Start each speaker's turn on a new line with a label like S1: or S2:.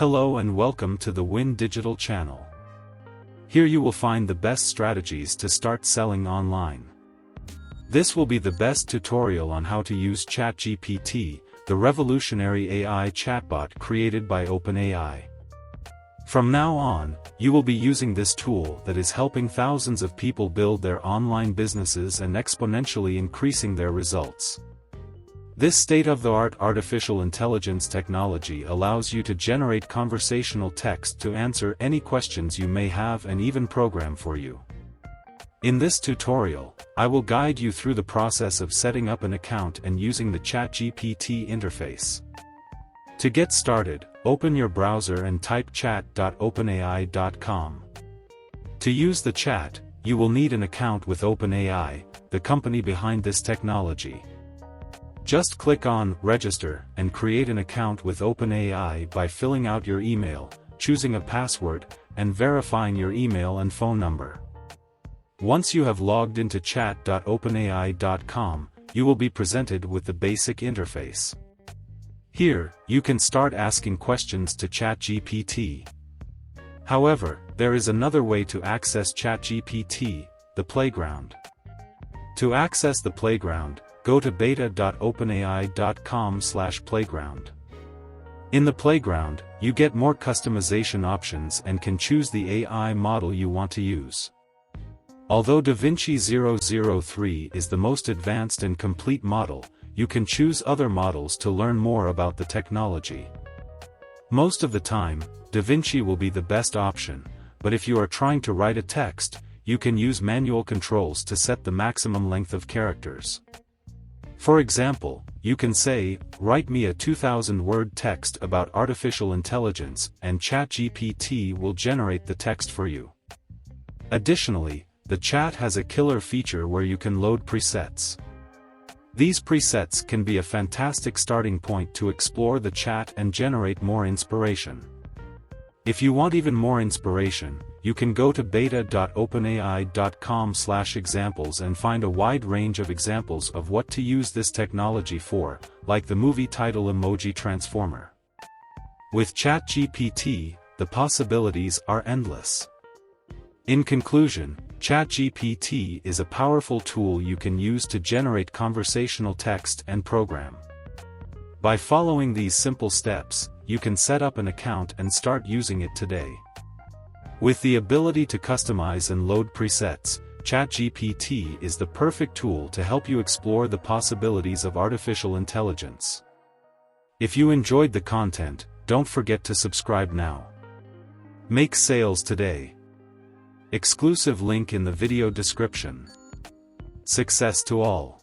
S1: Hello and welcome to the Win Digital channel. Here you will find the best strategies to start selling online. This will be the best tutorial on how to use ChatGPT, the revolutionary AI chatbot created by OpenAI. From now on, you will be using this tool that is helping thousands of people build their online businesses and exponentially increasing their results. This state-of-the-art artificial intelligence technology allows you to generate conversational text to answer any questions you may have and even program for you. In this tutorial, I will guide you through the process of setting up an account and using the ChatGPT interface. To get started, open your browser and type chat.openai.com. To use the chat, you will need an account with OpenAI, the company behind this technology. Just click on Register and create an account with OpenAI by filling out your email, choosing a password, and verifying your email and phone number. Once you have logged into chat.openai.com, you will be presented with the basic interface. Here, you can start asking questions to ChatGPT. However, there is another way to access ChatGPT, the playground. To access the playground, go to beta.openai.com/playground. In the playground, you get more customization options and can choose the AI model you want to use. Although DaVinci 003 is the most advanced and complete model, you can choose other models to learn more about the technology. Most of the time, DaVinci will be the best option, but if you are trying to write a text, you can use manual controls to set the maximum length of characters. For example, you can say, "Write me a 2,000-word text about artificial intelligence," and ChatGPT will generate the text for you. Additionally, the chat has a killer feature where you can load presets. These presets can be a fantastic starting point to explore the chat and generate more inspiration. If you want even more inspiration, you can go to beta.openai.com/examples and find a wide range of examples of what to use this technology for, like the movie title emoji transformer. With ChatGPT, the possibilities are endless. In conclusion, ChatGPT is a powerful tool you can use to generate conversational text and program. By following these simple steps, you can set up an account and start using it today. With the ability to customize and load presets, ChatGPT is the perfect tool to help you explore the possibilities of artificial intelligence. If you enjoyed the content, don't forget to subscribe now. Make sales today. Exclusive link in the video description. Success to all.